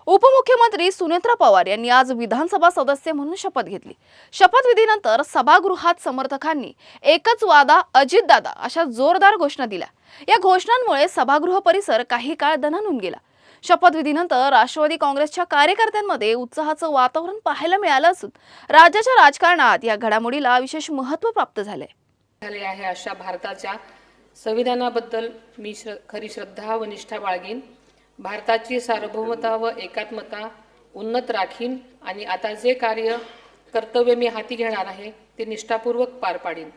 उपमुख्यमंत्री सुनेत्रा पवार यांनी आज विधानसभा सदस्य म्हणून शपथ घेतली। शपथविधीनंतर सभागृहात समर्थकांनी एकच वादा अजितदादा अशा जोरदार घोषणा दिल्या। या घोषणांमुळे सभागृह परिसर काही काळ दणाणून गेला। शपथविधीनंतर राष्ट्रवादी काँग्रेसच्या कार्यकर्त्यांमध्ये उत्साहाचं वातावरण पाहायला मिळालं असून राज्याच्या राजकारणात या घडामोडीला विशेष महत्त्व प्राप्त झाले आहे। अशा भारताच्या संविधानाबद्दल मी खरी श्रद्धा व निष्ठा बाळगीन। भारताची सार्वभौमता व एकात्मता उन्नत राखीन आणि आता जे कर्तव्य मी हाती घेणार आहे ते निष्ठापूर्वक पार पाडीन।